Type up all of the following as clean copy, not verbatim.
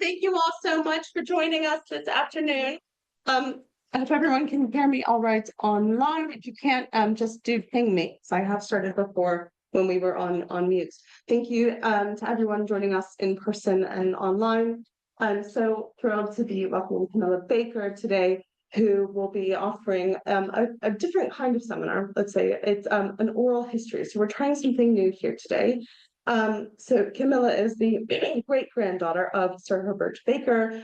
Thank you all so much for joining us this afternoon. I hope everyone can hear me all right online. If you can't, just do ping me. So I have started before when we were on mute. Thank you to everyone joining us in person and online. I'm so thrilled to be welcoming Camilla Baker today, who will be offering a different kind of seminar. Let's say it's an oral history. So we're trying something new here today. So Camilla is the great-granddaughter of Sir Herbert Baker,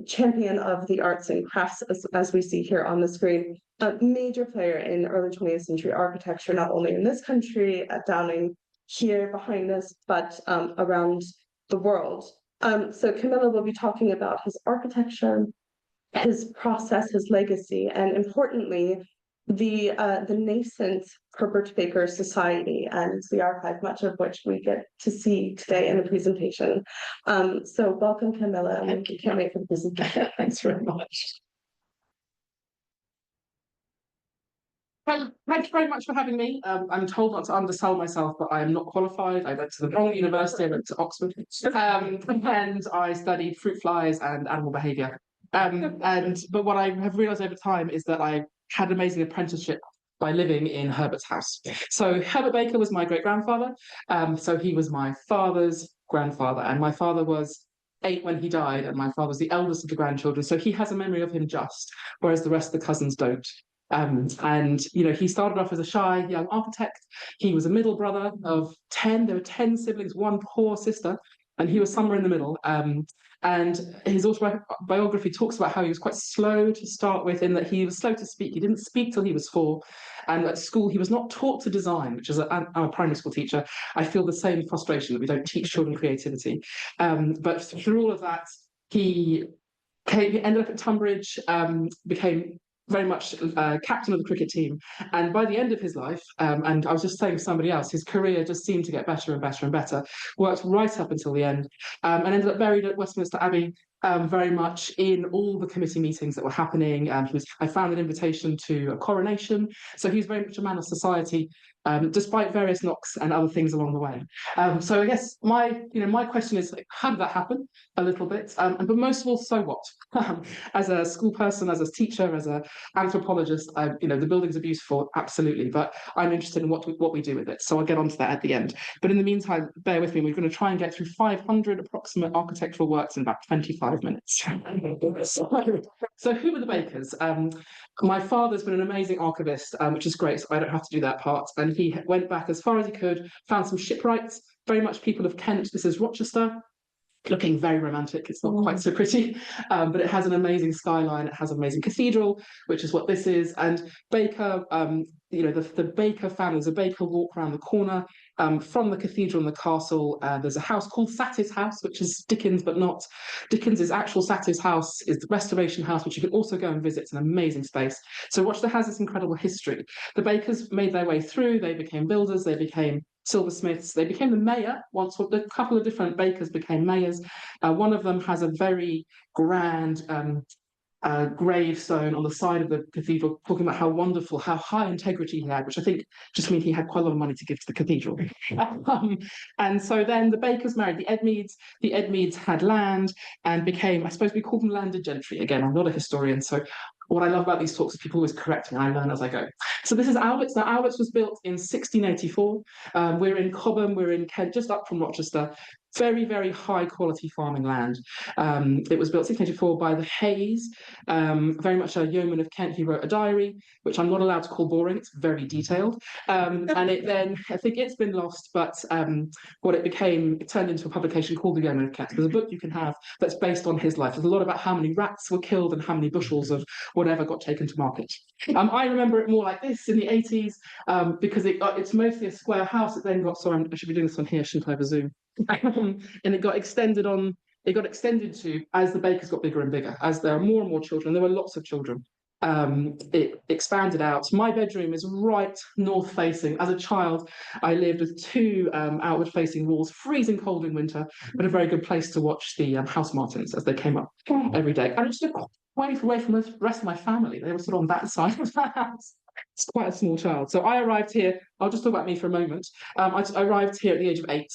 champion of the arts and crafts, as we see here on the screen, a major player in early 20th century architecture, not only in this country, at Downing here behind us, but around the world. So Camilla will be talking about his architecture, his process, his legacy, and importantly, the nascent Herbert Baker Society and the archive, much of which we get to see today in the presentation. So welcome, Camilla, and we can't wait for the presentation. Thanks very much. Well, thank you very much for having me. I'm told not to undersell myself, but I am not qualified. I went to the wrong university, I went to Oxford, and I studied fruit flies and animal behaviour. But what I have realised over time is that I had an amazing apprenticeship by living in Herbert's house. So Herbert Baker was my great-grandfather. So he was my father's grandfather, and my father was 8 when he died, and my father was the eldest of the grandchildren. So he has a memory of him just, whereas the rest of the cousins don't. And you know, he started off as a shy young architect. He was a middle brother of 10. There were 10 siblings, one poor sister, and he was somewhere in the middle. And his autobiography talks about how he was quite slow to start with, in that he was slow to speak. He didn't speak till he was 4. And at school, he was not taught to design, which is I'm a primary school teacher. I feel the same frustration that we don't teach children creativity. But through all of that, he ended up at Tunbridge, became very much captain of the cricket team. And by the end of his life, and I was just saying to somebody else, his career just seemed to get better and better and better, worked right up until the end, and ended up buried at Westminster Abbey, very much in all the committee meetings that were happening. I found an invitation to a coronation. So he was very much a man of society, despite various knocks and other things along the way. So I guess my question is, how did that happen? A little bit, but most of all, so what? As a school person, as a teacher, as an anthropologist, the buildings are beautiful, absolutely, but I'm interested in what we do with it. So I'll get onto that at the end. But in the meantime, bear with me. We're going to try and get through 500 approximate architectural works in about 25 minutes. So who were the Bakers? My father's been an amazing archivist, which is great, so I don't have to do that part. And he went back as far as he could, found some shipwrights, very much people of Kent. This is Rochester, looking very romantic. It's not quite so pretty, but it has an amazing skyline. It has an amazing cathedral, which is what this is. And Baker, the Baker family, there's a Baker walk around the corner from the cathedral and the castle. There's a house called Satie's House, which is Dickens, but not Dickens's actual Satie's House is the Restoration House, which you can also go and visit. It's an amazing space. So Rochester has this incredible history. The Bakers made their way through. They became builders. They became silversmiths. They became the mayor. Once a couple of different Bakers became mayors. One of them has a very grand gravestone on the side of the cathedral, talking about how wonderful, how high integrity he had, which I think just means he had quite a lot of money to give to the cathedral. And so then the Bakers married the Edmeads. The Edmeads had land and became, I suppose we call them landed gentry. Again, I'm not a historian, so what I love about these talks is people always correct me and I learn as I go. So this is Owlets. Now, Owlets was built in 1684. We're in Cobham, we're in Kent, just up from Rochester. Very, very high quality farming land. It was built 1684 by the Hayes, very much a yeoman of Kent. He wrote a diary, which I'm not allowed to call boring. It's very detailed. And it then, I think it's been lost, but what it became, it turned into a publication called The Yeoman of Kent. There's a book you can have that's based on his life. There's a lot about how many rats were killed and how many bushels of whatever got taken to market. I remember it more like this in the 80s, because it's mostly a square house. It then got, sorry, I should be doing this on here, shouldn't I, over Zoom? And it got extended to, as the Bakers got bigger and bigger, as there are more and more children, there were lots of children. It expanded out. My bedroom is right north facing. As a child, I lived with 2 outward facing walls, freezing cold in winter, but a very good place to watch the house martins as they came up every day. And I just lived away from the rest of my family. They were sort of on that side of the house. It's quite a small child. So I arrived here, I'll just talk about me for a moment. I arrived here at the age of 8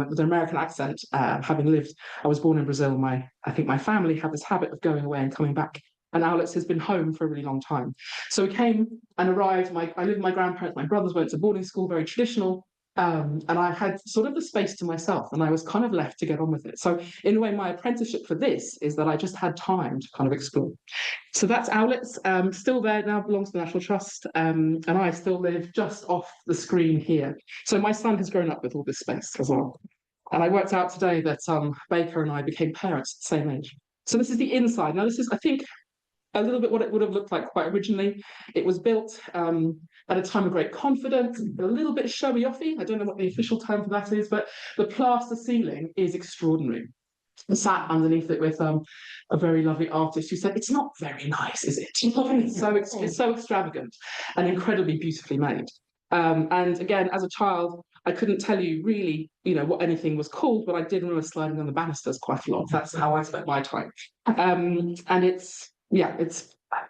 with an American accent, having lived, I was born in Brazil. I think my family had this habit of going away and coming back. And Owlets has been home for a really long time. So we came and arrived. I lived with my grandparents, my brothers went to boarding school, very traditional. And I had sort of the space to myself and I was kind of left to get on with it. So in a way, my apprenticeship for this is that I just had time to kind of explore. So that's Owlets, still there now, belongs to the National Trust, and I still live just off the screen here. So my son has grown up with all this space as well. And I worked out today that Baker and I became parents at the same age. So this is the inside. Now this is, I think, a little bit what it would have looked like quite originally. It was built at a time of great confidence, a little bit showy-offy. I don't know what the official term for that is, but the plaster ceiling is extraordinary. I sat underneath it with a very lovely artist who said, it's not very nice, is it? It's so extravagant and incredibly beautifully made. And again, as a child, I couldn't tell you really, what anything was called, but I did remember sliding on the banisters quite a lot. That's how I spent my time. And it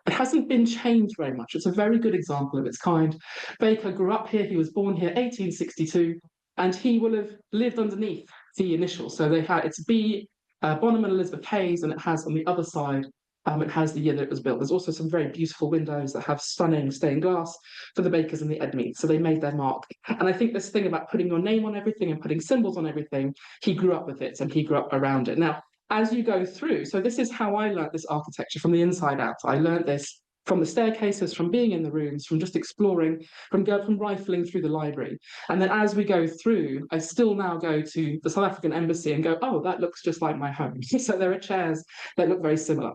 hasn't been changed very much. It's a very good example of its kind. Baker grew up here. He was born here 1862, and he will have lived underneath the initials. So it's B. Bonham and Elizabeth Hayes, and it has on the other side, it has the year that it was built. There's also some very beautiful windows that have stunning stained glass for the Bakers and the Edmeades. So they made their mark. And I think this thing about putting your name on everything and putting symbols on everything, he grew up with it and he grew up around it. Now, as you go through, so this is how I learned this architecture from the inside out. I learned this from the staircases, from being in the rooms, from just exploring, from rifling through the library. And then as we go through, I still now go to the South African embassy and go, oh, that looks just like my home. So there are chairs that look very similar.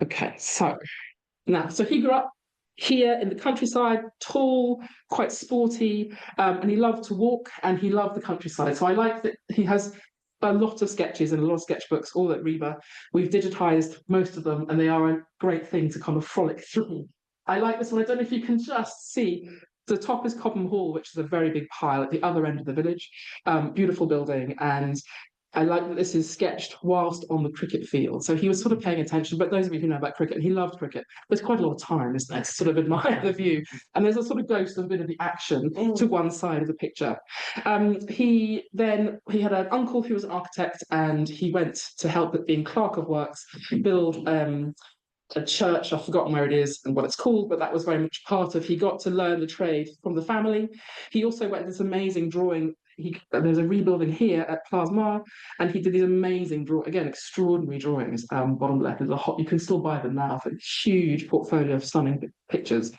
Okay, so he grew up here in the countryside, tall, quite sporty, and he loved to walk and he loved the countryside. So I like that he has a lot of sketches and a lot of sketchbooks, all at Reba. We've digitized most of them and they are a great thing to kind of frolic through. I like this one. I don't know if you can just see, the top is Cobham Hall, which is a very big pile at the other end of the village. Beautiful building. And I like that this is sketched whilst on the cricket field. So he was sort of paying attention, but those of you who know about cricket, he loved cricket. There's quite a lot of time, isn't there, to sort of admire the view. And there's a sort of ghost of a bit of the action to one side of the picture. He had an uncle who was an architect and he went to help at being clerk of works, build a church. I've forgotten where it is and what it's called, but that was very much part of, he got to learn the trade from the family. He also went this amazing drawing. There's a rebuilding here at Plasmar, and he did these amazing extraordinary drawings. Bottom left is you can still buy them now for a huge portfolio of stunning pictures.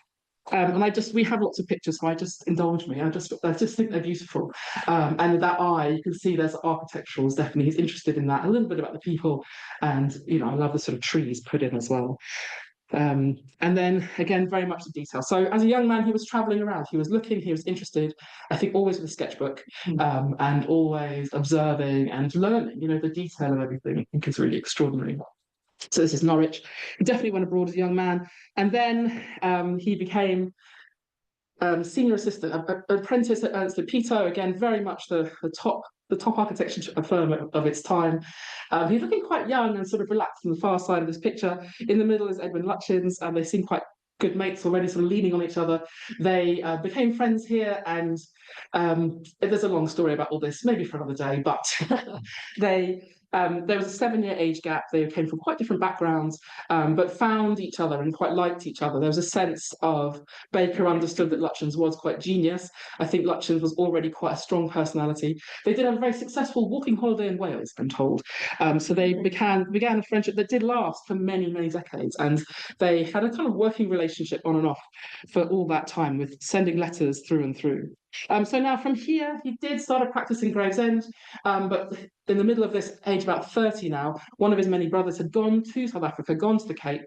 And we have lots of pictures, so I just indulge me. I just think they're beautiful. And that eye, you can see there's architecturals, definitely. He's interested in that, a little bit about the people. And, I love the sort of trees put in as well. And then again, very much the detail. So as a young man, he was traveling around, he was looking, he was interested, I think always with a sketchbook, and always observing and learning, the detail of everything. I think is really extraordinary. So this is Norwich. He definitely went abroad as a young man. And then he became senior assistant, apprentice at Ernst & Peto, again, very much the top architecture firm of its time. He's looking quite young and sort of relaxed on the far side of this picture. In the middle is Edwin Lutyens, and they seem quite good mates already, sort of leaning on each other. They became friends here, and there's a long story about all this, maybe for another day, but there was a 7-year age gap. They came from quite different backgrounds, but found each other and quite liked each other. There was a sense of Baker understood that Lutyens was quite genius. I think Lutyens was already quite a strong personality. They did have a very successful walking holiday in Wales, I'm told. So they began a friendship that did last for many, many decades. And they had a kind of working relationship on and off for all that time, with sending letters through and through. So now from here, he did start a practice in Gravesend, but in the middle of this age, about 30 now, one of his many brothers had gone to South Africa, gone to the Cape,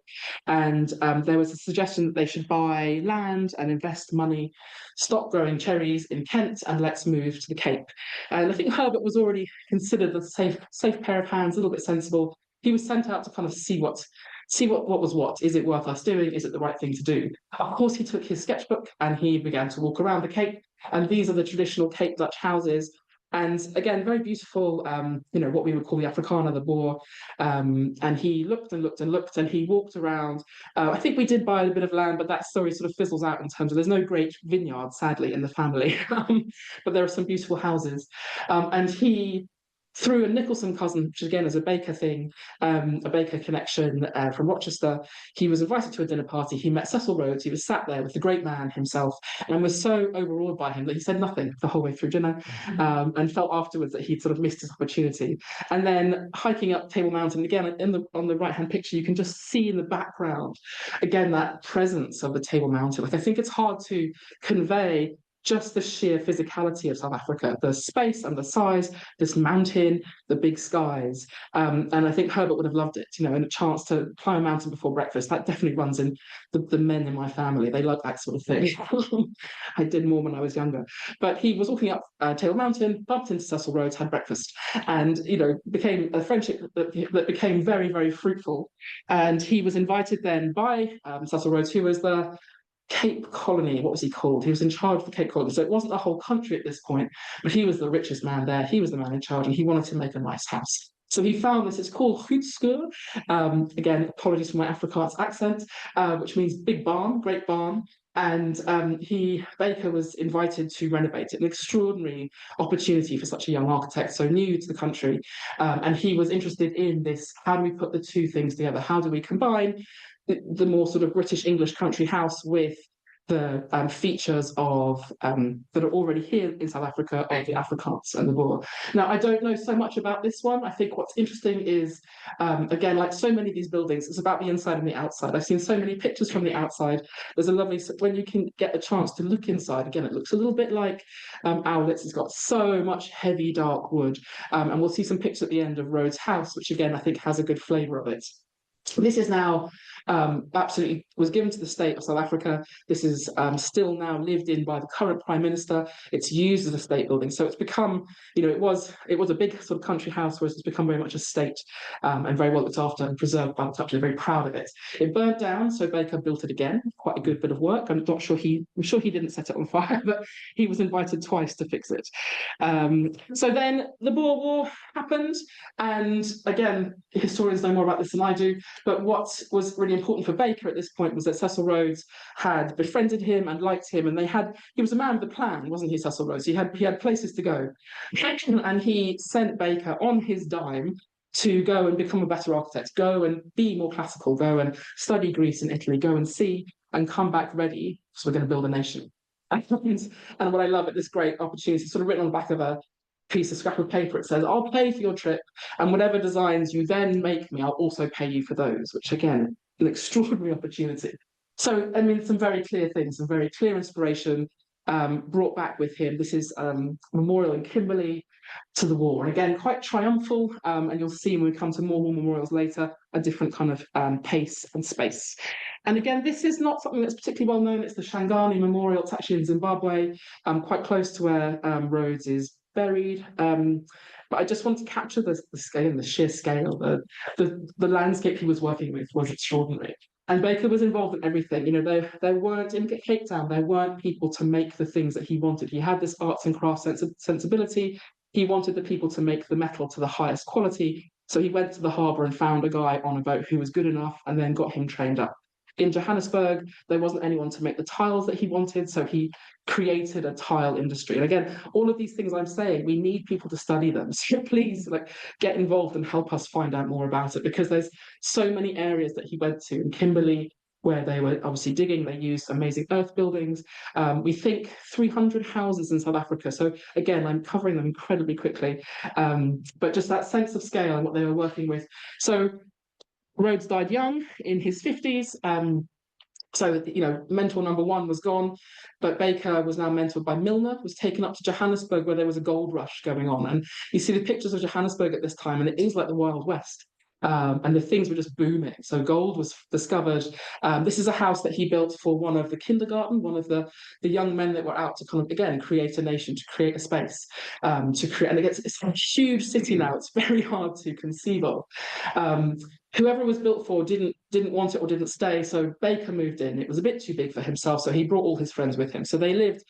and there was a suggestion that they should buy land and invest money, stop growing cherries in Kent, and let's move to the Cape. And I think Herbert was already considered a safe pair of hands, a little bit sensible. He was sent out to kind of see what was what. Is it worth us doing? Is it the right thing to do? Of course, he took his sketchbook and he began to walk around the Cape. And these are the traditional Cape Dutch houses. And again, very beautiful, what we would call the Africana, the Boer. And he looked and looked and looked, and he walked around. I think we did buy a bit of land, but that story sort of fizzles out in terms of there's no great vineyard, sadly, in the family. But there are some beautiful houses. And he, through a Nicholson cousin, which again is a Baker thing, a Baker connection from Rochester, he was invited to a dinner party. He met Cecil Rhodes. He was sat there with the great man himself, and was so overawed by him that he said nothing the whole way through dinner, and felt afterwards that he'd sort of missed his opportunity. And then hiking up Table Mountain again, on the right hand picture, you can just see in the background again that presence of the Table Mountain. Like, I think it's hard to convey just the sheer physicality of South Africa, the space and the size, this mountain, the big skies. And I think Herbert would have loved it, and a chance to climb a mountain before breakfast. That definitely runs in the men in my family. They like that sort of thing. I did more when I was younger. But he was walking up Table Mountain, bumped into Cecil Rhodes, had breakfast, and, became a friendship that became very, very fruitful. And he was invited then by Cecil Rhodes, who was the Cape Colony. What was he called? He was in charge of the Cape Colony. So it wasn't the whole country at this point, but he was the richest man there. He was the man in charge, and he wanted to make a nice house. So he found this. It's called Goedskeur. Again, apologies for my Afrikaans accent, which means big barn, great barn. And Baker was invited to renovate it. An extraordinary opportunity for such a young architect, so new to the country. And he was interested in this: how do we put the two things together? How do we combine the more sort of British English country house with the features of that are already here in South Africa, of the Afrikaans and the Boer. Now, I don't know so much about this one. I think what's interesting is, again, like so many of these buildings, it's about the inside and the outside. I've seen so many pictures from the outside. There's a lovely, when you can get a chance to look inside, again, it looks a little bit like Owlets. It's got so much heavy, dark wood. And we'll see some pictures at the end of Rhodes' house, which again, I think has a good flavour of it. This is now absolutely was given to the state of South Africa. This is still now lived in by the current Prime Minister. It's used as a state building. So it's become, it was a big sort of country house, whereas it's become very much a state, and very well looked after and preserved by the country. They're very proud of it. It burnt down, so Baker built it again. Quite a good bit of work. I'm sure he didn't set it on fire, but he was invited twice to fix it. So then the Boer War happened, and again, historians know more about this than I do. But what was really important for Baker at this point was that Cecil Rhodes had befriended him and liked him, and he was a man with a plan, wasn't he, Cecil Rhodes? He had places to go. And he sent Baker on his dime to go and become a better architect, go and be more classical, go and study Greece and Italy, go and see and come back ready, so we're going to build a nation. And what I love at this great opportunity, sort of written on the back of a piece of scrap of paper, it says, I'll pay for your trip, and whatever designs you then make me, I'll also pay you for those, which again, an extraordinary opportunity. So, I mean, some very clear things, some very clear inspiration brought back with him. This is a memorial in Kimberley to the war, and again, quite triumphal, and you'll see when we come to more memorials later, a different kind of pace and space. And again, this is not something that's particularly well known. It's the Shangani Memorial. It's actually in Zimbabwe, quite close to where Rhodes is buried. But I just want to capture the scale, the sheer scale. The landscape he was working with was extraordinary. And Baker was involved in everything. There weren't, in Cape Town, there weren't people to make the things that he wanted. He had this arts and crafts sensibility. He wanted the people to make the metal to the highest quality. So he went to the harbour and found a guy on a boat who was good enough, and then got him trained up. In Johannesburg, there wasn't anyone to make the tiles that he wanted, so he created a tile industry. And again, all of these things I'm saying, we need people to study them. So please, get involved and help us find out more about it, because there's so many areas that he went to. In Kimberley, where they were obviously digging, they used amazing earth buildings. We think 300 houses in South Africa. So again, I'm covering them incredibly quickly, but just that sense of scale and what they were working with. So Rhodes died young, in his 50s. So, mentor number one was gone, but Baker was now mentored by Milner, was taken up to Johannesburg, where there was a gold rush going on. And you see the pictures of Johannesburg at this time, and it is like the Wild West. And the things were just booming. So gold was discovered. This is a house that he built for one of the kindergarten, one of the young men that were out to kind of, again, create a nation, to create a space, and it's a huge city now. It's very hard to conceive of. whoever it was built for didn't want it or didn't stay. So Baker moved in. It was a bit too big for himself, so he brought all his friends with him. So they lived,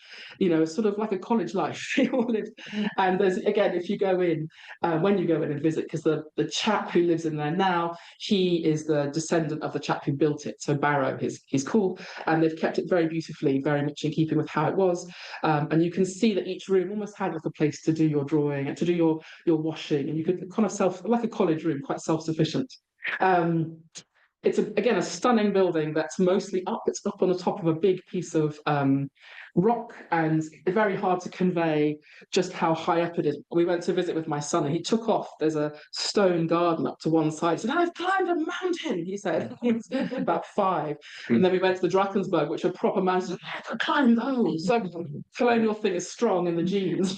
sort of like a college life. They all lived, and there's again, if you go in, when you go in and visit, because the chap who lives in there now, he is the descendant of the chap who built it. So Barrow, he's called, and they've kept it very beautifully, very much in keeping with how it was. And you can see that each room almost had like a place to do your drawing and to do your washing, and you could kind of like a college room, quite self-sufficient. It's again a stunning building that's mostly up. It's up on the top of a big piece of rock, and very hard to convey just how high up it is. We went to visit with my son, and he took off. There's a stone garden up to one side. He said, "I've climbed a mountain," he said. He was about 5. And then we went to the Drakensberg, which are proper mountains. "I could climb those." So colonial thing is strong in the genes.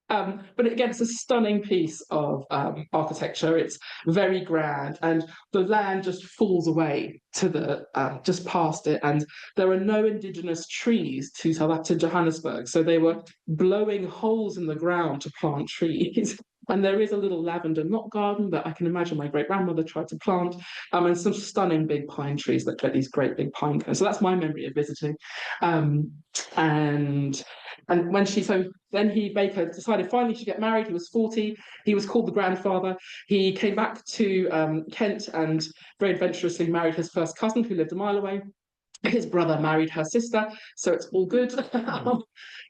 But again, it's a stunning piece of architecture. It's very grand, and the land just falls away to the just past it. And there are no indigenous trees to Johannesburg, so they were blowing holes in the ground to plant trees. And there is a little lavender knot garden that I can imagine my great grandmother tried to plant, and some stunning big pine trees that get these great big pine cones. So that's my memory of visiting. And then Baker decided finally to get married. He was 40. He was called the grandfather. He came back to Kent and very adventurously married his first cousin, who lived a mile away. His brother married her sister, so it's all good.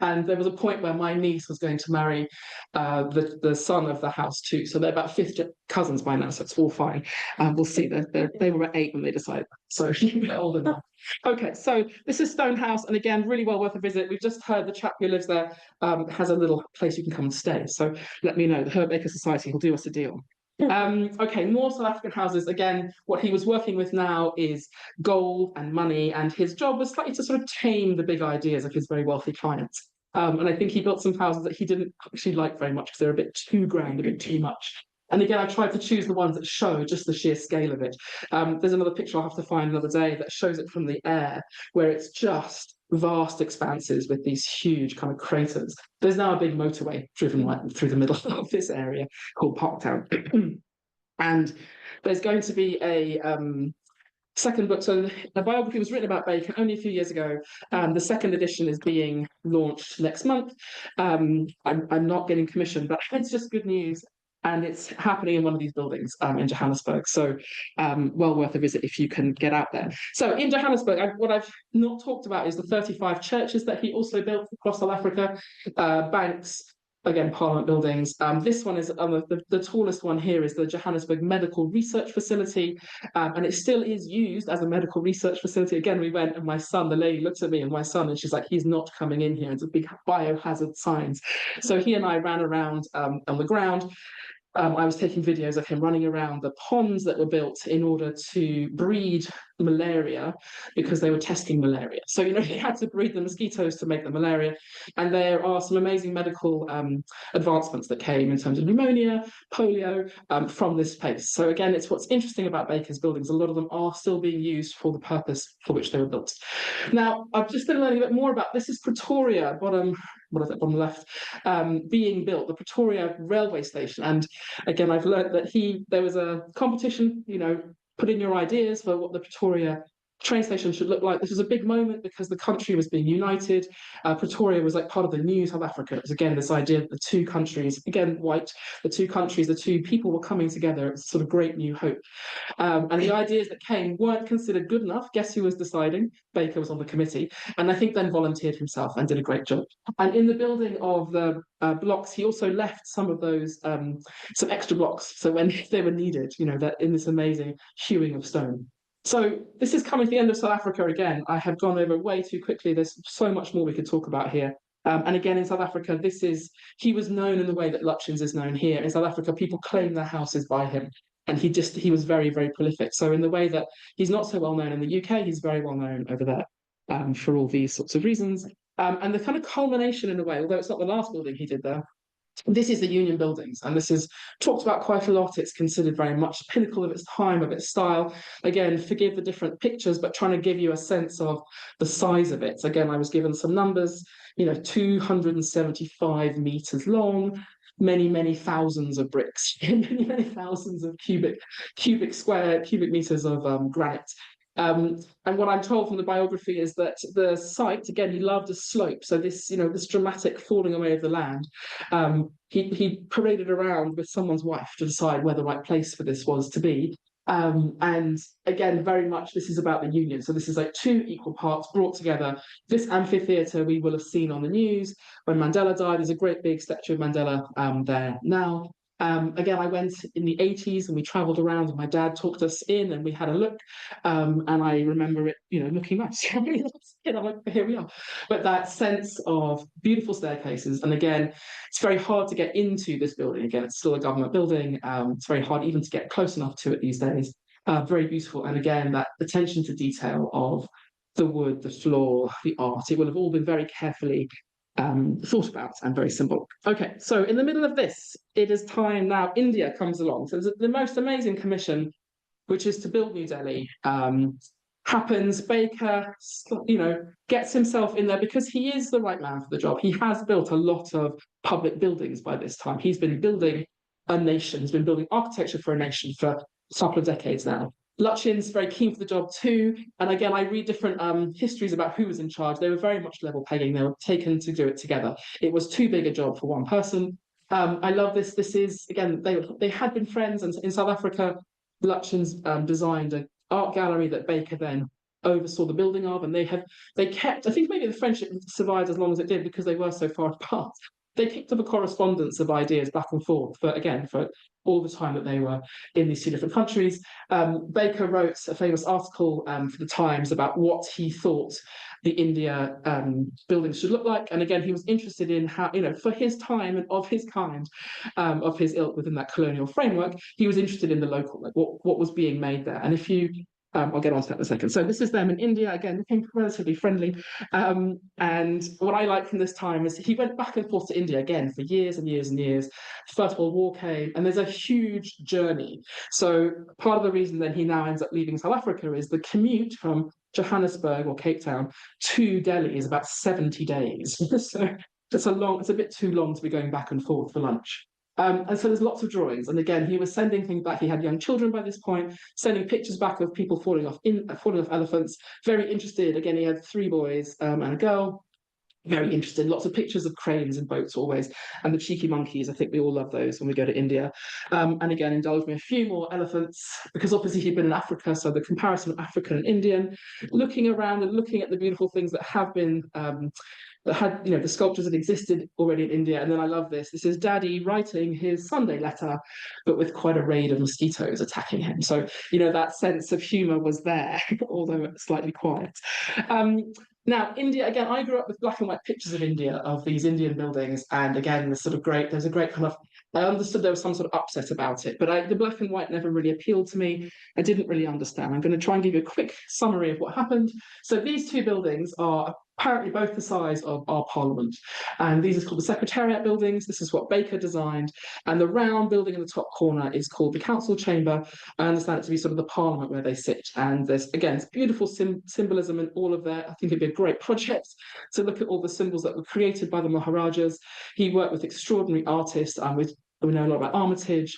And there was a point where my niece was going to marry the son of the house too. So they're about fifth cousins by now, so it's all fine. We'll see. They were at 8 when they decided, so they're older now. Okay, so this is Stone House, and again, really well worth a visit. We've just heard the chap who lives there has a little place you can come and stay. So let me know. The Herbert Society will do us a deal. Okay, more South African houses. Again, what he was working with now is gold and money, and his job was slightly to sort of tame the big ideas of his very wealthy clients. And I think he built some houses that he didn't actually like very much because they're a bit too grand, a bit too much. And again, I tried to choose the ones that show just the sheer scale of it. There's another picture I'll have to find another day that shows it from the air, where it's just vast expanses with these huge kind of craters. There's now a big motorway driven right through the middle of this area called Parktown. And there's going to be a second book. So a biography was written about Baker only a few years ago. The second edition is being launched next month. I'm not getting commissioned, but it's just good news. And it's happening in one of these buildings in Johannesburg. So well worth a visit if you can get out there. So in Johannesburg, what I've not talked about is the 35 churches that he also built across South Africa, banks, again, Parliament buildings. This one is the tallest one here is the Johannesburg Medical Research Facility, and it still is used as a medical research facility. Again, we went, and the lady looked at me and my son, and she's like, "He's not coming in here. It's a big biohazard signs." So he and I ran around on the ground. I was taking videos of him running around the ponds that were built in order to breed malaria, because they were testing malaria. So, he had to breed the mosquitoes to make the malaria. And there are some amazing medical advancements that came in terms of pneumonia, polio, from this place. So again, it's what's interesting about Baker's buildings. A lot of them are still being used for the purpose for which they were built. Now, I've just been learning a bit more about this. Is Pretoria, bottom left, being built, the Pretoria railway station. And again, I've learned that there was a competition, put in your ideas for what the Pretoria train station should look like. This was a big moment because the country was being united. Pretoria was like part of the new South Africa. It was again this idea that the two countries, again white, the two countries, the two people were coming together. It's sort of great new hope. And the ideas that came weren't considered good enough. Guess who was deciding? Baker was on the committee, and I think then volunteered himself and did a great job. And in the building of the blocks, he also left some of those, some extra blocks, so when they were needed, that in this amazing hewing of stone. So this is coming to the end of South Africa again. I have gone over way too quickly. There's so much more we could talk about here. And again, in South Africa, he was known in the way that Lutchins is known here. In South Africa, people claim their houses by him. And he was very, very prolific. So in the way that he's not so well known in the UK, he's very well known over there for all these sorts of reasons. And the kind of culmination in a way, although it's not the last building he did there, this is the Union Buildings, and this is talked about quite a lot. It's considered very much the pinnacle of its time, of its style. Again, forgive the different pictures, but trying to give you a sense of the size of it. Again, I was given some numbers, 275 meters long, many thousands of bricks, many thousands of cubic meters of granite. And what I'm told from the biography is that the site, again, he loved a slope. So this, this dramatic falling away of the land, he paraded around with someone's wife to decide where the right place for this was to be. And again, very much this is about the union. So this is like two equal parts brought together. This amphitheatre we will have seen on the news when Mandela died. There's a great big statue of Mandela there now. Again, I went in the 80s and we travelled around and my dad took us in and we had a look. And I remember it, looking nice. Here we are. But that sense of beautiful staircases. And again, it's very hard to get into this building. Again, it's still a government building. It's very hard even to get close enough to it these days. Very beautiful. And again, that attention to detail of the wood, the floor, the art, it will have all been very carefully thought about and very simple. Okay, so in the middle of this, it is time now India comes along. So the most amazing commission, which is to build New Delhi, happens. Baker, gets himself in there because he is the right man for the job. He has built a lot of public buildings by this time. He's been building a nation. He's been building architecture for a nation for a couple of decades now. Luchin's very keen for the job too. And again, I read different histories about who was in charge. They were very much level pegging. They were taken to do it together. It was too big a job for one person. I love this. This is, again, they had been friends. And in South Africa, Luchin's designed an art gallery that Baker then oversaw the building of. And they kept, I think maybe the friendship survived as long as it did because they were so far apart. They picked up a correspondence of ideas back and forth for all the time that they were in these two different countries. Baker wrote a famous article for the Times about what he thought the India buildings should look like. And again, he was interested in how, for his time and of his kind, of his ilk within that colonial framework, he was interested in the local, like what was being made there. And if you I'll get on to that in a second. So this is them in India, again, looking relatively friendly. And what I like from this time is he went back and forth to India again for years and years and years. First World War came, and there's a huge journey. So part of the reason then he now ends up leaving South Africa is the commute from Johannesburg or Cape Town to Delhi is about 70 days. So it's a bit too long to be going back and forth for lunch. And so there's lots of drawings. And again, he was sending things back. He had young children by this point, sending pictures back of people falling off elephants. Very interested. Again, he had 3 boys and a girl. Very interested. Lots of pictures of cranes and boats always. And the cheeky monkeys. I think we all love those when we go to India. And again, indulge me a few more elephants because obviously he'd been in Africa. So the comparison of African and Indian, looking around and looking at the beautiful things that have been that had, the sculptures that existed already in India. And then I love this. This is Daddy writing his Sunday letter, but with quite a raid of mosquitoes attacking him. So, that sense of humour was there, although slightly quiet. Now, India, again, I grew up with black and white pictures of India, of these Indian buildings. And again, there's a great kind of, I understood there was some sort of upset about it, but the black and white never really appealed to me. I didn't really understand. I'm going to try and give you a quick summary of what happened. So these 2 buildings are apparently both the size of our parliament. And these are called the Secretariat buildings. This is what Baker designed. And the round building in the top corner is called the Council Chamber. I understand it to be sort of the parliament where they sit. And there's, again, it's beautiful symbolism in all of that. I think it'd be a great project to look at all the symbols that were created by the Maharajas. He worked with extraordinary artists we know a lot about Armitage,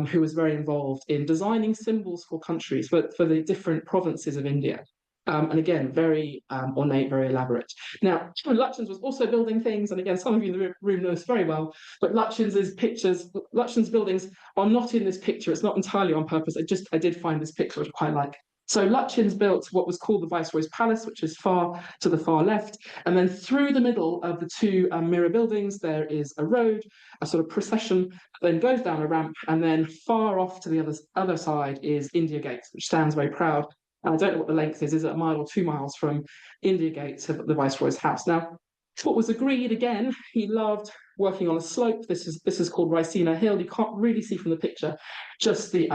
who was very involved in designing symbols for countries, for the different provinces of India. And again, very ornate, very elaborate. Now, Luchin's was also building things, and again, some of you in the room know this very well, but Luchin's buildings are not in this picture. It's not entirely on purpose. I did find this picture, which I quite like. So Luchin's built what was called the Viceroy's Palace, which is far to the far left. And then through the middle of the 2 mirror buildings, there is a road, a sort of procession, then goes down a ramp. And then far off to the other side is India Gate, which stands very proud. And I don't know what the length is it a mile or 2 miles from India Gate to the Viceroy's house? Now, what was agreed, again, he loved working on a slope. This is called Raisina Hill. You can't really see from the picture just the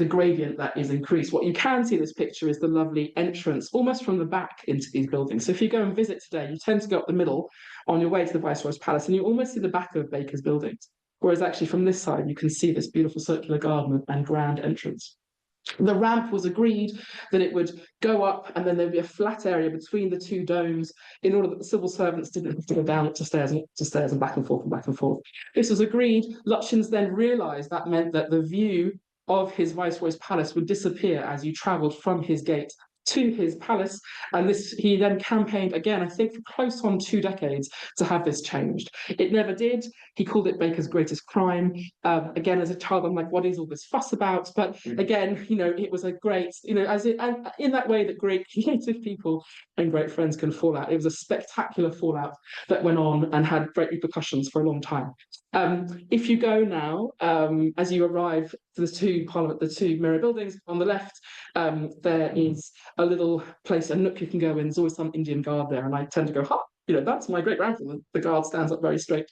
gradient that is increased. What you can see in this picture is the lovely entrance, almost from the back into these buildings. So if you go and visit today, you tend to go up the middle on your way to the Viceroy's Palace, and you almost see the back of Baker's buildings. Whereas actually from this side, you can see this beautiful circular garden and grand entrance. The ramp was agreed that it would go up and then there'd be a flat area between the two domes in order that the civil servants didn't have to go down to stairs and up to stairs and back and forth and back and forth. This was agreed. Lutyens then realised that meant that the view of his viceroy's palace would disappear as you travelled from his gate to his palace. And this, he then campaigned again, I think for close on 2 decades, to have this changed. It never did. He called it Baker's greatest crime. Again, as a child, I'm like, what is all this fuss about? But again, it was a great, and in that way that great creative people and great friends can fall out. It was a spectacular fallout that went on and had great repercussions for a long time. If you go now, as you arrive to the two mirror buildings on the left, there is a little place, a nook you can go in. There's always some Indian guard there, and I tend to go, that's my great grandfather. The guard stands up very straight.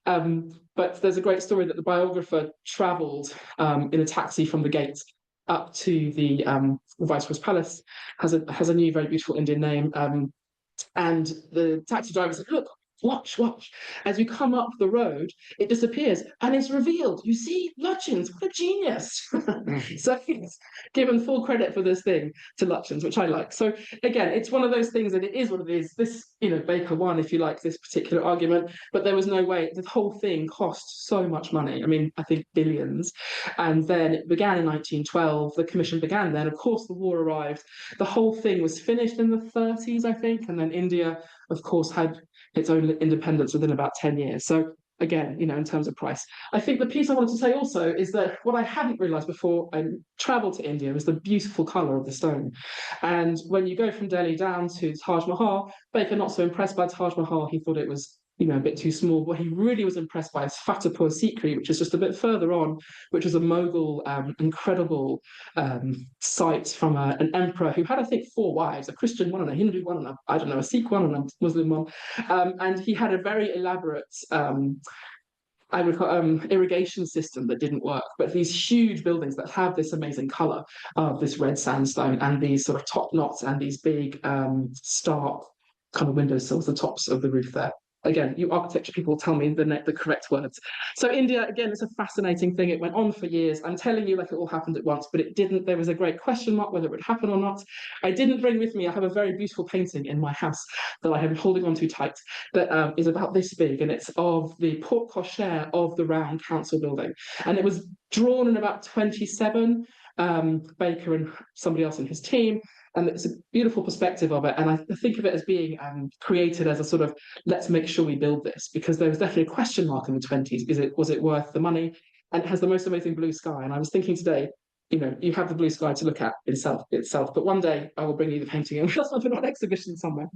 But there's a great story that the biographer travelled in a taxi from the gate up to the Viceroy's palace. Has a new, very beautiful Indian name. And the taxi driver said, "Look, watch. As you come up the road, it disappears and it's revealed. You see, Lutyens, what a genius." So he's given full credit for this thing to Lutyens, which I like. So again, it's one of those things that it is what it is. This, Baker won, if you like, this particular argument, but there was no way. The whole thing cost so much money. I mean, I think billions. And then it began in 1912. The commission began then. Of course, the war arrived. The whole thing was finished in the 30s, I think. And then India, of course, had its own independence within about 10 years. So again, in terms of price. I think the piece I wanted to say also is that what I hadn't realised before I travelled to India was the beautiful colour of the stone. And when you go from Delhi down to Taj Mahal, Baker not so impressed by Taj Mahal. He thought it was a bit too small. What he really was impressed by is Fatehpur Sikri, which is just a bit further on, which was a Mughal incredible site from an emperor who had, I think, 4 wives, a Christian one and a Hindu one and a Sikh one and a Muslim one. And he had a very elaborate irrigation system that didn't work, but these huge buildings that have this amazing color of this red sandstone and these sort of top knots and these big stark kind of windowsills, the tops of the roof there. Again, you architecture people tell me the correct words. So India, again, it's a fascinating thing. It went on for years. I'm telling you like it all happened at once, but it didn't. There was a great question mark whether it would happen or not. I didn't bring with me, I have a very beautiful painting in my house that I have been holding on too tight that is about this big, and it's of the porte cochere of the round council building. And it was drawn in about 27, Baker and somebody else in his team. And it's a beautiful perspective of it. And I think of it as being created as a sort of, let's make sure we build this, because there was definitely a question mark in the 20s. Was it worth the money? And it has the most amazing blue sky. And I was thinking today, you have the blue sky to look at itself, but one day I will bring you the painting and we'll have it on exhibition somewhere.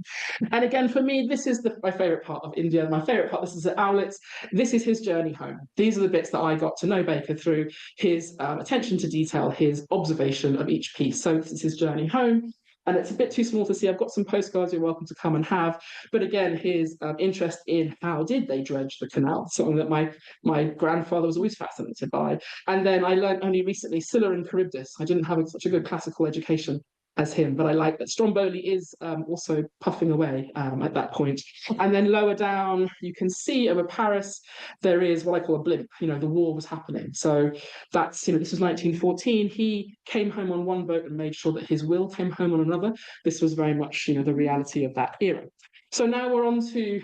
And again, for me, this is my favourite part of India. My favourite part, this is at Owlets. This is his journey home. These are the bits that I got to know Baker through his attention to detail, his observation of each piece. So this is his journey home. And it's a bit too small to see. I've got some postcards you're welcome to come and have. But again, his interest in how did they dredge the canal, something that my grandfather was always fascinated by. And then I learned only recently Scylla and Charybdis. I didn't have such a good classical education as him, but I like that Stromboli is also puffing away at that point. And then lower down, you can see over Paris, there is what I call a blimp. The war was happening. So that's, this was 1914. He came home on one boat and made sure that his will came home on another. This was very much, the reality of that era. So now we're on to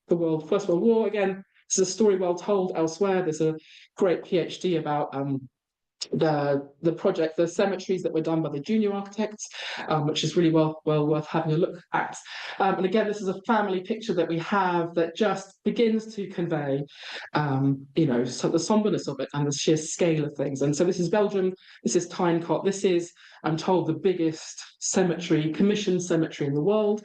the First World War. Again, this is a story well told elsewhere. There's a great PhD about the project, the cemeteries that were done by the junior architects, which is really well worth having a look at. And again, this is a family picture that we have that just begins to convey, so the somberness of it and the sheer scale of things. And so this is Belgium, this is Tynecott, this is, I'm told, the biggest commissioned cemetery in the world.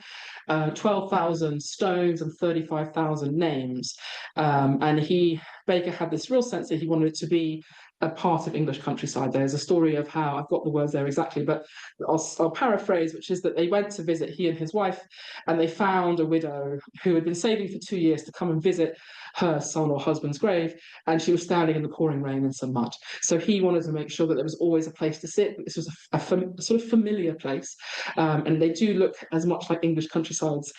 12,000 stones and 35,000 names. And Baker had this real sense that he wanted it to be a part of English countryside. There's a story of how, I've got the words there exactly, but I'll paraphrase, which is that they went to visit, he and his wife, and they found a widow who had been saving for 2 years to come and visit her son or husband's grave, and she was standing in the pouring rain in some mud. So he wanted to make sure that there was always a place to sit. This was a sort of familiar place, and they do look as much like English countrysides,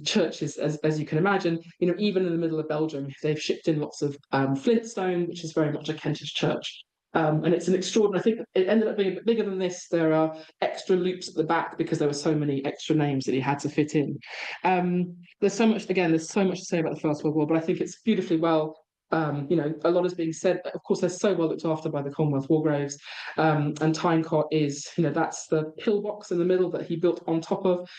churches as you can imagine. Even in the middle of Belgium, they've shipped in lots of flintstone, which is very much a Kentish church. And it's an extraordinary, I think it ended up being a bit bigger than this. There are extra loops at the back because there were so many extra names that he had to fit in. There's so much, again, there's so much to say about the First World War, but I think it's beautifully well, a lot is being said. Of course, they're so well looked after by the Commonwealth War Graves. And Tynecott is, that's the pillbox in the middle that he built on top of.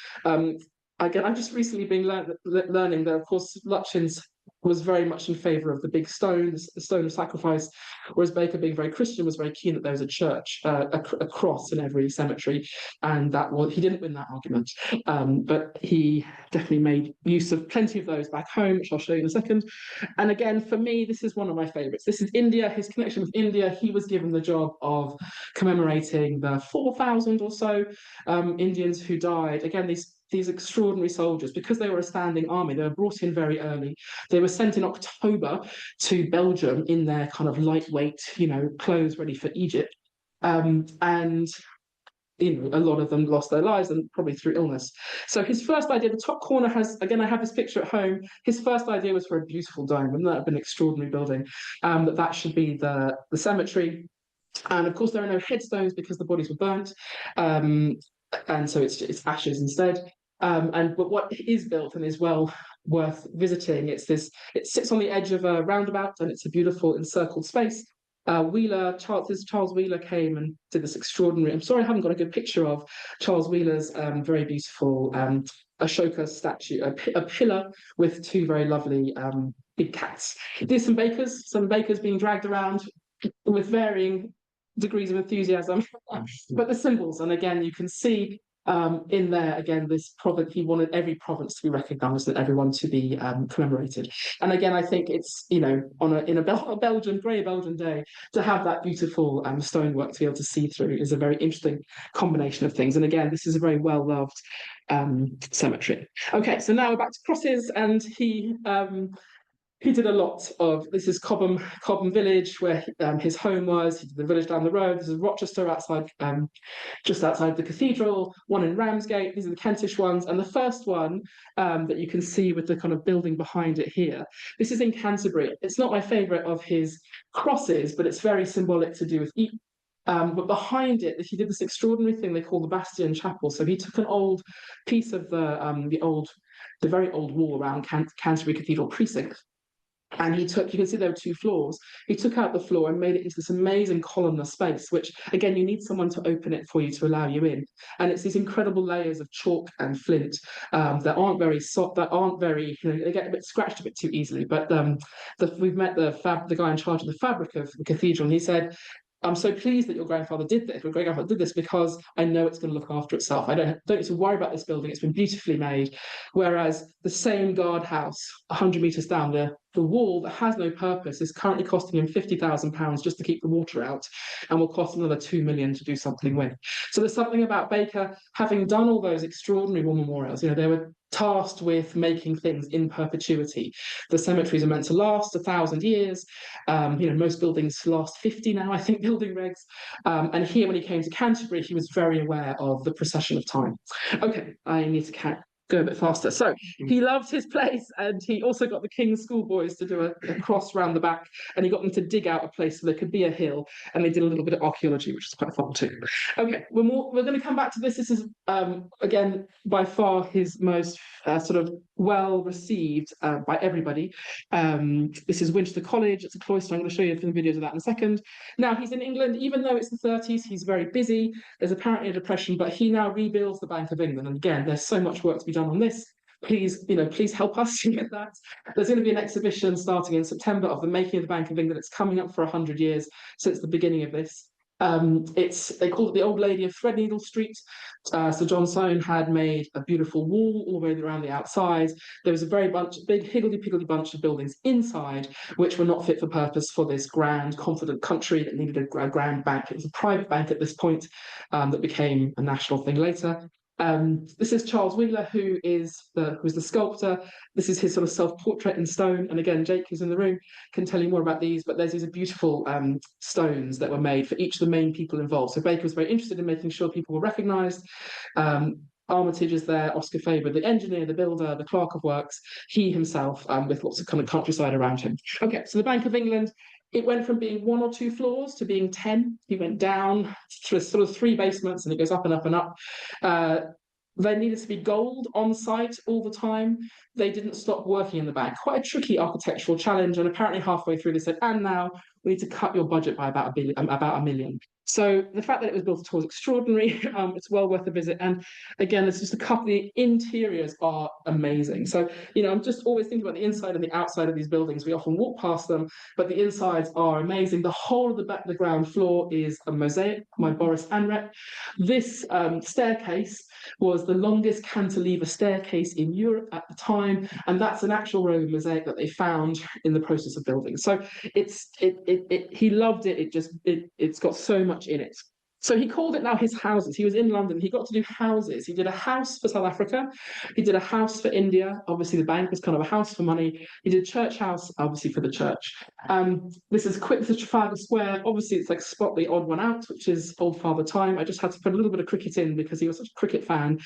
Again, I've just recently been learning that, of course, Lutyens was very much in favour of the big stone, the stone of sacrifice, whereas Baker, being very Christian, was very keen that there was a church, a cross in every cemetery, and he didn't win that argument, but he definitely made use of plenty of those back home, which I'll show you in a second. And again, for me, this is one of my favourites. This is India, his connection with India. He was given the job of commemorating the 4,000 or so Indians who died. Again, these extraordinary soldiers, because they were a standing army, they were brought in very early. They were sent in October to Belgium in their kind of lightweight, clothes ready for Egypt. And a lot of them lost their lives, and probably through illness. So his first idea, the top corner has, again, I have this picture at home. His first idea was for a beautiful dome. Wouldn't that have been an extraordinary building? That should be the cemetery. And of course, there are no headstones because the bodies were burnt. And so it's ashes instead. But what is built and is well worth visiting, it sits on the edge of a roundabout, and it's a beautiful encircled space. Charles Wheeler came and did this extraordinary. I'm sorry, I haven't got a good picture of Charles Wheeler's very beautiful Ashoka statue, a pillar with two very lovely big cats. There's some bakers being dragged around with varying degrees of enthusiasm, but the symbols, and again, you can see in there again this province. He wanted every province to be recognised and everyone to be commemorated. And again, I think it's in a grey Belgian day to have that beautiful stonework to be able to see through is a very interesting combination of things. And again, this is a very well loved cemetery. Okay, so now we're back to crosses, and he did a lot of, this is Cobham village, where his home was. He did the village down the road. This is Rochester, just outside the cathedral, one in Ramsgate. These are the Kentish ones. And the first one that you can see with the kind of building behind it here, this is in Canterbury. It's not my favourite of his crosses, but it's very symbolic to do with but behind it, he did this extraordinary thing they call the Bastion Chapel. So he took an old piece of the very old wall around Canterbury Cathedral precinct, and you can see there were two floors. He took out the floor and made it into this amazing columnar space, which again, you need someone to open it for you to allow you in. And it's these incredible layers of chalk and flint that aren't very soft, they get a bit scratched a bit too easily. But we've met the guy in charge of the fabric of the cathedral, and he said, I'm so pleased that your great grandfather did this, because I know it's going to look after itself. I don't need to worry about this building. It's been beautifully made. Whereas the same guardhouse 100 metres down, the wall that has no purpose, is currently costing him £50,000 just to keep the water out, and will cost another £2 million to do something with. So there's something about Baker having done all those extraordinary war memorials. They were tasked with making things in perpetuity. The cemeteries are meant to last 1,000 years. Most buildings last 50 now, I think, building regs. And here, when he came to Canterbury, he was very aware of the procession of time. Okay, I need to go a bit faster. So he loved his place, and he also got the King's schoolboys to do a cross round the back, and he got them to dig out a place so there could be a hill, and they did a little bit of archaeology, which is quite fun too. Okay, we're going to come back to this. This is again by far his most sort of well received by everybody. This is Winchester College. It's a cloister. I'm going to show you some videos of that in a second. Now he's in England, even though it's the 30s. He's very busy. There's apparently a depression, but he now rebuilds the Bank of England. And again, there's so much work to be done on this. Please help us to get that. There's going to be an exhibition starting in September of the making of the Bank of England. It's coming up for 100 years since the beginning of this. They call it the Old Lady of Threadneedle Street. Sir John Soane had made a beautiful wall all the way around the outside. There was a big higgledy-piggledy bunch of buildings inside, which were not fit for purpose for this grand, confident country that needed a grand bank. It was a private bank at this point that became a national thing later. This is Charles Wheeler, who is the sculptor. This is his sort of self-portrait in stone. And again, Jake, who's in the room, can tell you more about these. But there's these beautiful stones that were made for each of the main people involved. So Baker was very interested in making sure people were recognised. Armitage is there, Oscar Faber, the engineer, the builder, the clerk of works, he himself, with lots of kind of countryside around him. Okay, so the Bank of England It went from being 1 or 2 floors to being 10. He went down through sort of 3 basements, and it goes up and up and up. There needed to be gold on site all the time. They didn't stop working in the back. Quite a tricky architectural challenge. And apparently halfway through, they said, and now we need to cut your budget by about $1 million. So the fact that it was built at all is extraordinary. It's well worth a visit. And again, there's just a couple, the interiors are amazing. So, I'm just always thinking about the inside and the outside of these buildings. We often walk past them, but the insides are amazing. The whole of the ground floor is a mosaic by Boris Anret. This staircase was the longest cantilever staircase in Europe at the time, and that's an actual Roman mosaic that they found in the process of building. So he loved it. It's got so much in it. So he called it now his houses. He was in London. He got to do houses. He did a house for South Africa. He did a house for India. Obviously, the bank was kind of a house for money. He did a church house, obviously, for the church. This is quick to Trafalgar Square. Obviously, it's like spot the odd one out, which is Old Father Time. I just had to put a little bit of cricket in because he was such a cricket fan.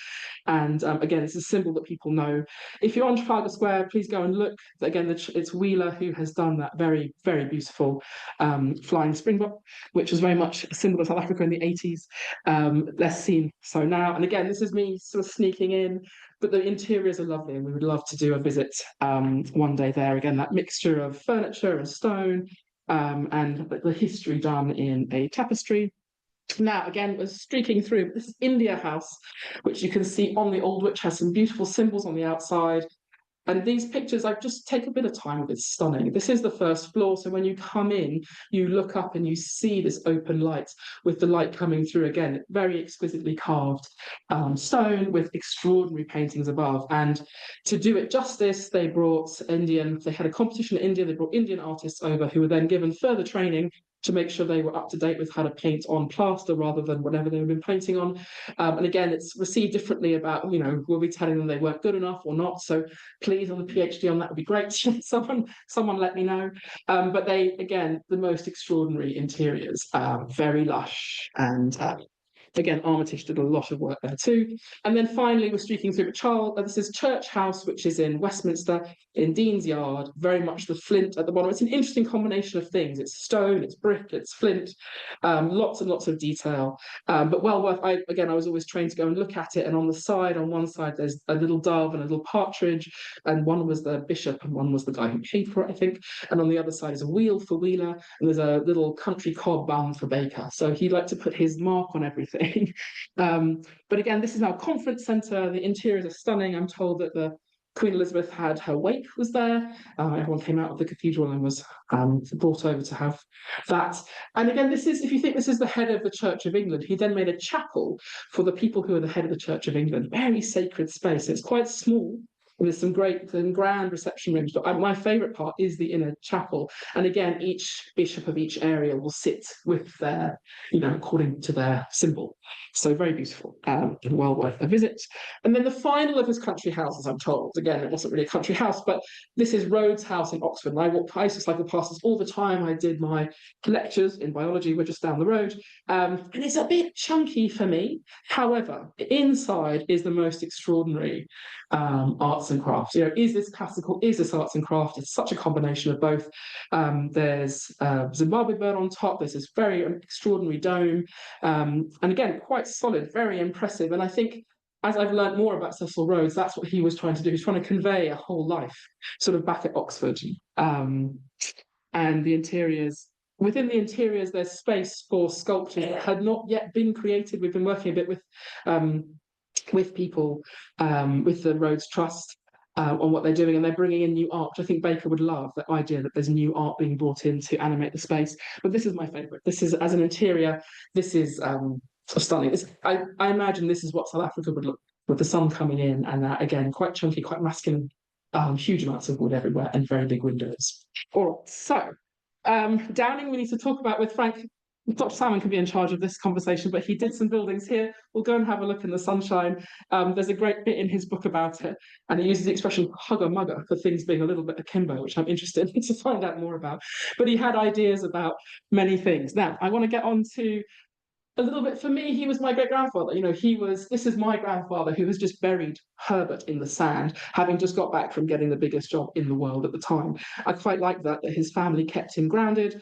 And again, it's a symbol that people know. If you're on Trafalgar Square, please go and look. Again, it's Wheeler who has done that very, very beautiful flying springbok, which was very much a symbol of South Africa in the 80s, less seen so now. And again, this is me sort of sneaking in, but the interiors are lovely, and we would love to do a visit one day there. Again, that mixture of furniture and stone, and the history done in a tapestry. Now, again, we're streaking through this India House, which you can see on the Old Witch, has some beautiful symbols on the outside. And these pictures, I've just taken a bit of time with. It's stunning. This is the first floor. So when you come in, you look up and you see this open light with the light coming through. Again, very exquisitely carved stone with extraordinary paintings above. And to do it justice, they had a competition in India. They brought Indian artists over who were then given further training to make sure they were up to date with how to paint on plaster rather than whatever they've been painting on. And again, it's received differently about, we'll be telling them they weren't good enough or not. So please, on the PhD on that would be great. someone let me know. But they, again, the most extraordinary interiors, very lush, and again, Armitage did a lot of work there too. And then finally, we're streaking through this is Church House, which is in Westminster, in Dean's Yard, very much the flint at the bottom. It's an interesting combination of things. It's stone, it's brick, it's flint, lots and lots of detail, but well worth. I was always trained to go and look at it. And on one side, there's a little dove and a little partridge, and one was the bishop and one was the guy who paid for it, I think. And on the other side is a wheel for Wheeler, and there's a little country cob bound for Baker. So he liked to put his mark on everything. But again, this is our conference centre. The interiors are stunning. I'm told that the Queen Elizabeth had her wake was there. Everyone came out of the cathedral and was brought over to have that. And again, if you think this is the head of the Church of England, he then made a chapel for the people who are the head of the Church of England. Very sacred space. It's quite small. There's some grand reception rooms, but my favourite part is the inner chapel. And again, each bishop of each area will sit with their, according to their symbol. So very beautiful, and well worth a visit. And then the final of his country houses, I'm told, again, it wasn't really a country house, but this is Rhodes House in Oxford. And I used to cycle past this all the time. I did my lectures in biology, we're just down the road. And it's a bit chunky for me. However, inside is the most extraordinary arts and crafts. Is this classical? Is this arts and craft? It's such a combination of both. There's Zimbabwe bird on top. There's this very extraordinary dome, and again, quite solid, very impressive. And I think, as I've learned more about Cecil Rhodes, that's what he was trying to do. He's trying to convey a whole life, sort of back at Oxford. And the interiors. Within the interiors, there's space for sculpture that had not yet been created. We've been working a bit with people, with the Rhodes Trust, on what they're doing, and they're bringing in new art, which I think Baker would love, that idea that there's new art being brought in to animate the space. But this is my favourite. This is, as an interior, this is stunning. I imagine this is what South Africa would look with the sun coming in, and again, quite chunky, quite masculine, huge amounts of wood everywhere, and very big windows. All right, so Downing we need to talk about with Frank. Dr. Salmon can be in charge of this conversation, but he did some buildings here. We'll go and have a look in the sunshine. There's a great bit in his book about it, and he uses the expression hugger-mugger for things being a little bit akimbo, which I'm interested in to find out more about. But he had ideas about many things. Now, I want to get on to a little bit for me, he was my great grandfather. This is my grandfather who has just buried Herbert in the sand, having just got back from getting the biggest job in the world at the time. I quite like that his family kept him grounded.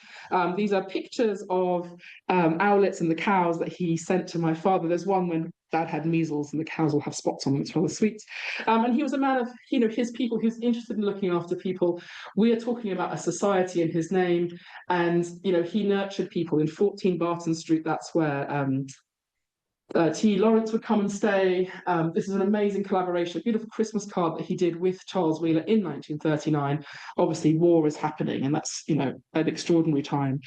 These are pictures of owlets and the cows that he sent to my father. There's one when dad had measles and the cows will have spots on them. It's rather sweet. And he was a man of, his people. He was interested in looking after people. We are talking about a society in his name. And, he nurtured people in 14 Barton Street. That's where T. Lawrence would come and stay. This is an amazing collaboration, a beautiful Christmas card that he did with Charles Wheeler in 1939. Obviously, war is happening, and that's, an extraordinary time.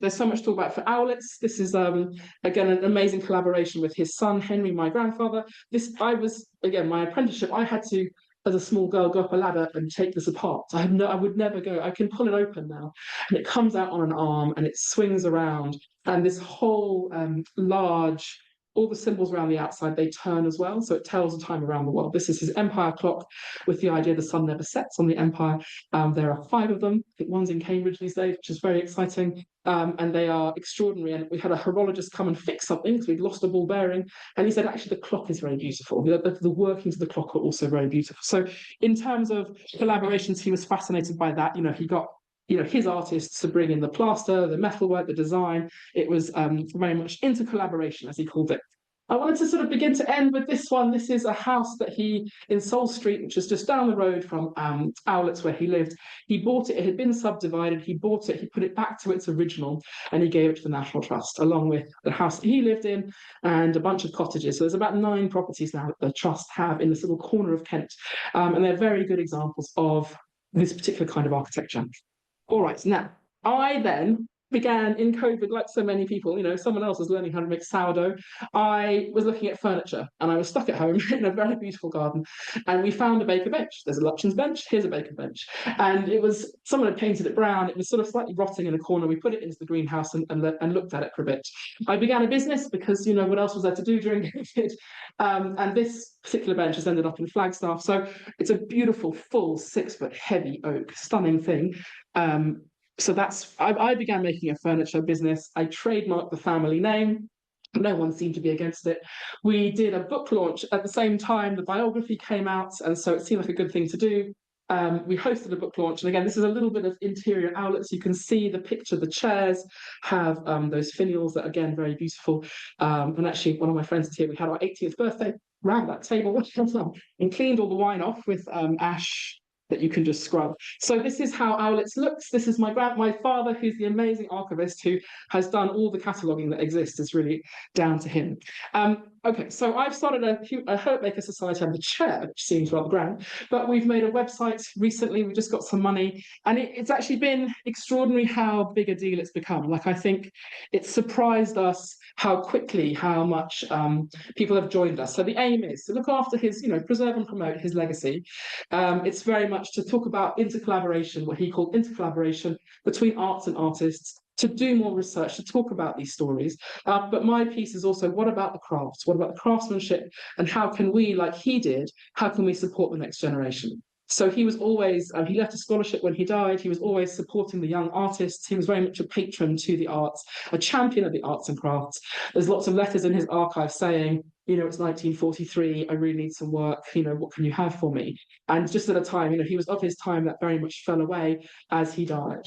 There's so much to talk about for owlets. This is, again, an amazing collaboration with his son, Henry, my grandfather. My apprenticeship, I had to, as a small girl, go up a ladder and take this apart. I would never go. I can pull it open now, and it comes out on an arm and it swings around. And this whole large, all the symbols around the outside, they turn as well. So it tells the time around the world. This is his empire clock with the idea the sun never sets on the empire. There are 5 of them. I think one's in Cambridge these days, which is very exciting. And they are extraordinary. And we had a horologist come and fix something because we'd lost a ball bearing. And he said, actually, the clock is very beautiful. The workings of the clock are also very beautiful. So in terms of collaborations, he was fascinated by that. He got his artists to bring in the plaster, the metalwork, the design. It was very much into collaboration, as he called it. I wanted to sort of begin to end with this one. This is a house that he, in Seoul Street, which is just down the road from Owlets where he lived. He bought it. It had been subdivided. He bought it. He put it back to its original, and he gave it to the National Trust, along with the house that he lived in and a bunch of cottages. So there's about 9 properties now that the Trust have in this little corner of Kent. And they're very good examples of this particular kind of architecture. All right, now, I then began in COVID, like so many people, someone else was learning how to make sourdough. I was looking at furniture and I was stuck at home in a very beautiful garden. And we found a baker bench. There's a Lutyens bench, here's a baker bench. And someone had painted it brown. It was sort of slightly rotting in a corner. We put it into the greenhouse and looked at it for a bit. I began a business because, what else was there to do during COVID? And this particular bench has ended up in Flagstaff. So it's a beautiful, full 6-foot heavy oak, stunning thing. So I began making a furniture business. I trademarked the family name. No one seemed to be against it. We did a book launch at the same time. The biography came out, and so it seemed like a good thing to do. We hosted a book launch, and again, this is a little bit of interior outlets. You can see the picture. The chairs have those finials that are, again, very beautiful. And actually, one of my friends is here. We had our 80th birthday around that table and cleaned all the wine off with ash that you can just scrub. So this is how Owlets looks. This is my father, who's the amazing archivist who has done all the cataloguing that exists. It's really down to him. Okay, so I've started a Herbert Maker Society. I'm the chair, which seems rather grand, but we've made a website recently. We just got some money, and it's actually been extraordinary how big a deal it's become. Like, I think it's surprised us how quickly, how much people have joined us. So the aim is to look after his, preserve and promote his legacy. It's very much to talk about intercollaboration, what he called intercollaboration between arts and artists, to do more research, to talk about these stories. But my piece is also, what about the crafts? What about the craftsmanship? And how can we, like he did, how can we support the next generation? So he was always, he left a scholarship when he died. He was always supporting the young artists. He was very much a patron to the arts, a champion of the arts and crafts. There's lots of letters in his archive saying, it's 1943, I really need some work, what can you have for me? And just at a time, he was of his time that very much fell away as he died.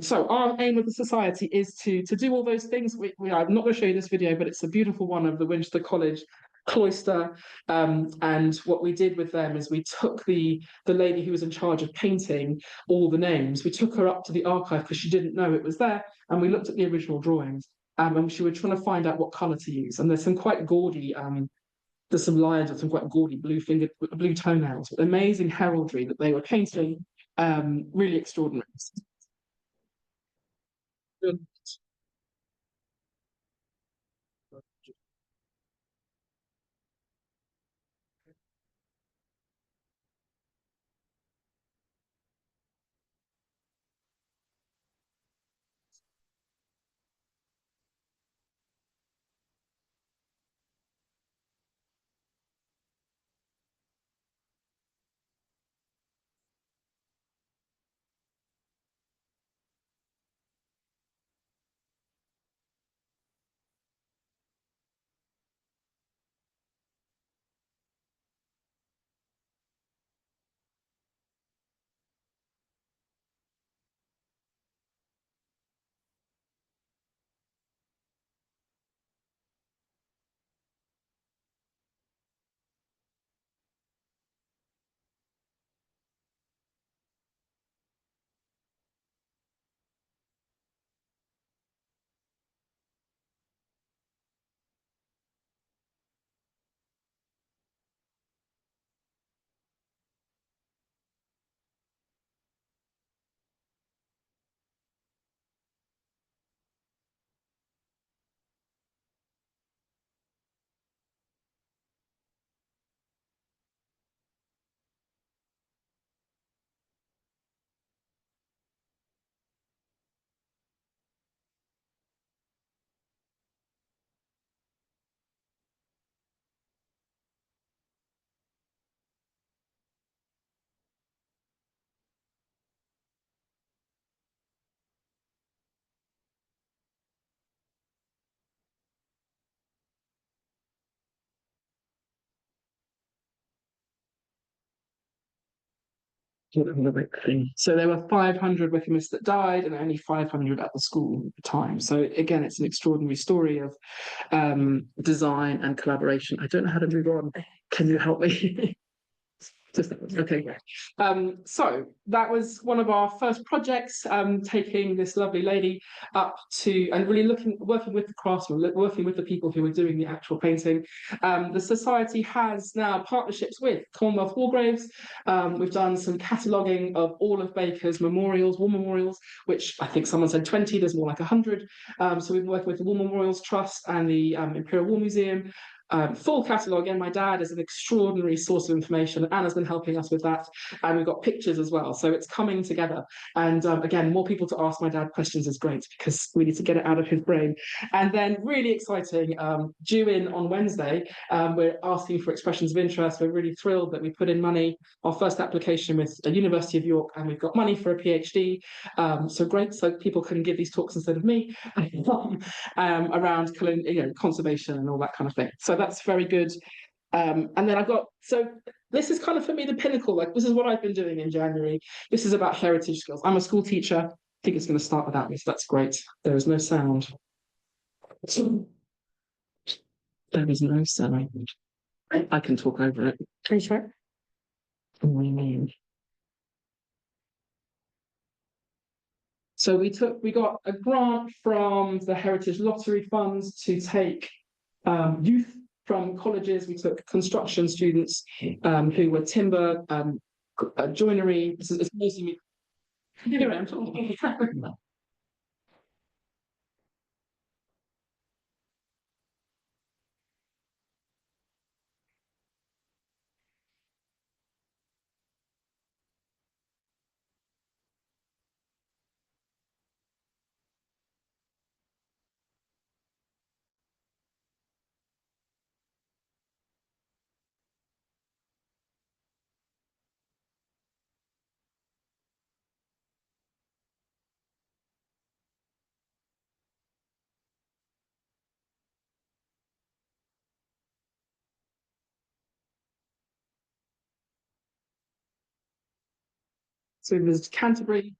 So our aim of the society is to do all those things. I'm not going to show you this video, but it's a beautiful one of the Winchester College cloister. And what we did with them is we took the lady who was in charge of painting all the names. We took her up to the archive because she didn't know it was there, and we looked at the original drawings. And she was trying to find out what colour to use. And there's some quite gaudy, there's some lions with some quite gaudy blue toenails, with amazing heraldry that they were painting. Really extraordinary. So there were 500 Wickamists that died and only 500 at the school at the time. So again, it's an extraordinary story of design and collaboration. I don't know how to move on. Can you help me? Okay, so that was one of our first projects, taking this lovely lady up to and really working with the craftsmen, working with the people who were doing the actual painting. The society has now partnerships with Commonwealth War Graves. We've done some cataloguing of all of Baker's memorials, war memorials, which I think someone said 20, there's more like 100. So we've been working with the War Memorials Trust and the Imperial War Museum. Full catalogue, and my dad is an extraordinary source of information. Anna's been helping us with that, and we've got pictures as well. So it's coming together. And again, more people to ask my dad questions is great because we need to get it out of his brain. And then really exciting, due in on Wednesday, we're asking for expressions of interest. We're really thrilled that we put in money, our first application with the University of York, and we've got money for a PhD. So great, so people can give these talks instead of me around conservation and all that kind of thing. So that's very good. And then so this is kind of for me the pinnacle, like this is what I've been doing in January. This is about heritage skills. I'm a school teacher. I think it's going to start without me, so that's great. There is no sound. There is no sound. I can talk over it. Are you sure? What do you mean? So we got a grant from the Heritage Lottery Funds to take youth from colleges. We took construction students who were timber, joinery. It's mostly me. Anyway, I'm talking. So there's Canterbury.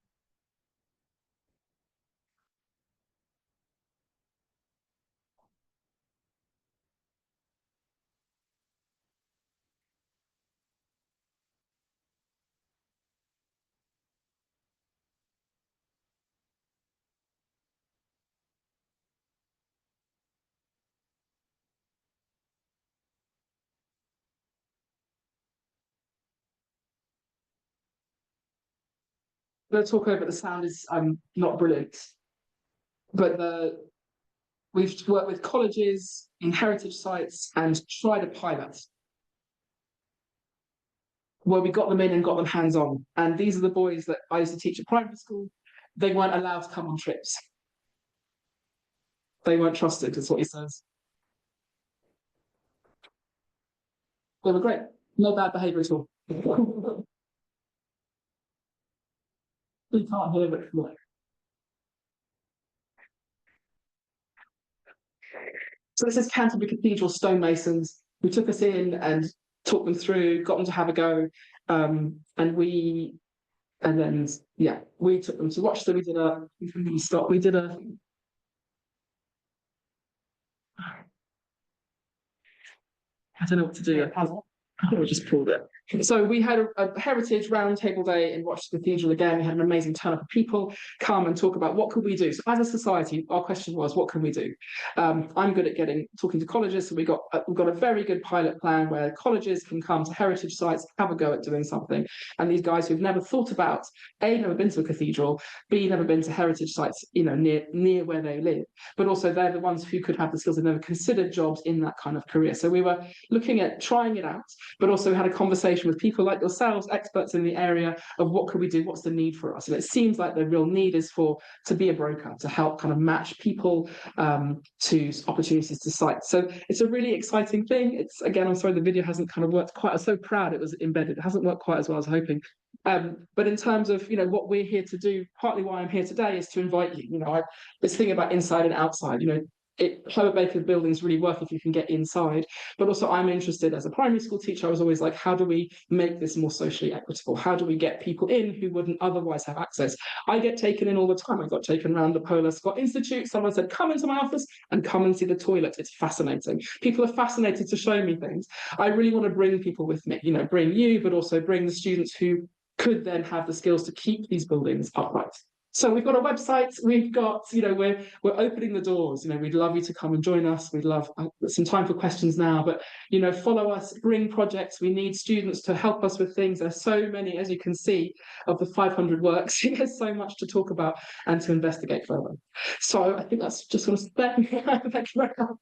I'm going to talk over the sound is not brilliant, but we've worked with colleges in heritage sites and tried a pilot where we got them in and got them hands-on. And these are the boys that I used to teach at primary school. They weren't allowed to come on trips. They weren't trusted, is what he says. They were great. No bad behaviour at all. We can't hear it. So this is Canterbury Cathedral stonemasons who took us in and talked them through, got them to have a go. And then we took them to watch them. We did a I don't know what to do. I just pulled it. So we had a heritage roundtable day in Rochester Cathedral again. We had an amazing turn up of people come and talk about what could we do. So as a society, our question was, what can we do? I'm good at talking to colleges, so we've got a very good pilot plan where colleges can come to heritage sites, have a go at doing something. And these guys who've never thought about, A, never been to a cathedral, B, never been to heritage sites, near where they live, but also they're the ones who could have the skills and never considered jobs in that kind of career. So we were looking at trying it out, but also had a conversation with people like yourselves, experts in the area, of what could we do, what's the need for us. And it seems like the real need is to be a broker, to help kind of match people to opportunities to sites. So it's a really exciting thing. It's, again, I'm sorry the video hasn't kind of worked quite, I'm so proud it was embedded. It hasn't worked quite as well as I was hoping. But in terms of what we're here to do, partly why I'm here today is to invite you. This thing about inside and outside, Herbert Baker buildings really work if you can get inside. But also I'm interested as a primary school teacher, I was always like, how do we make this more socially equitable? How do we get people in who wouldn't otherwise have access? I get taken in all the time. I got taken around the Polar Scott Institute. Someone said, come into my office and come and see the toilet. It's fascinating. People are fascinated to show me things. I really want to bring people with me, you know, bring you, but also bring the students who could then have the skills to keep these buildings upright. So we've got a website, we've got, you know, we're opening the doors, you know, we'd love you to come and join us. We'd love some time for questions now, but, you know, follow us, bring projects. We need students to help us with things. There's so many, as you can see, of the 500 works. There's so much to talk about and to investigate further. So I think that's just going to thank you very much.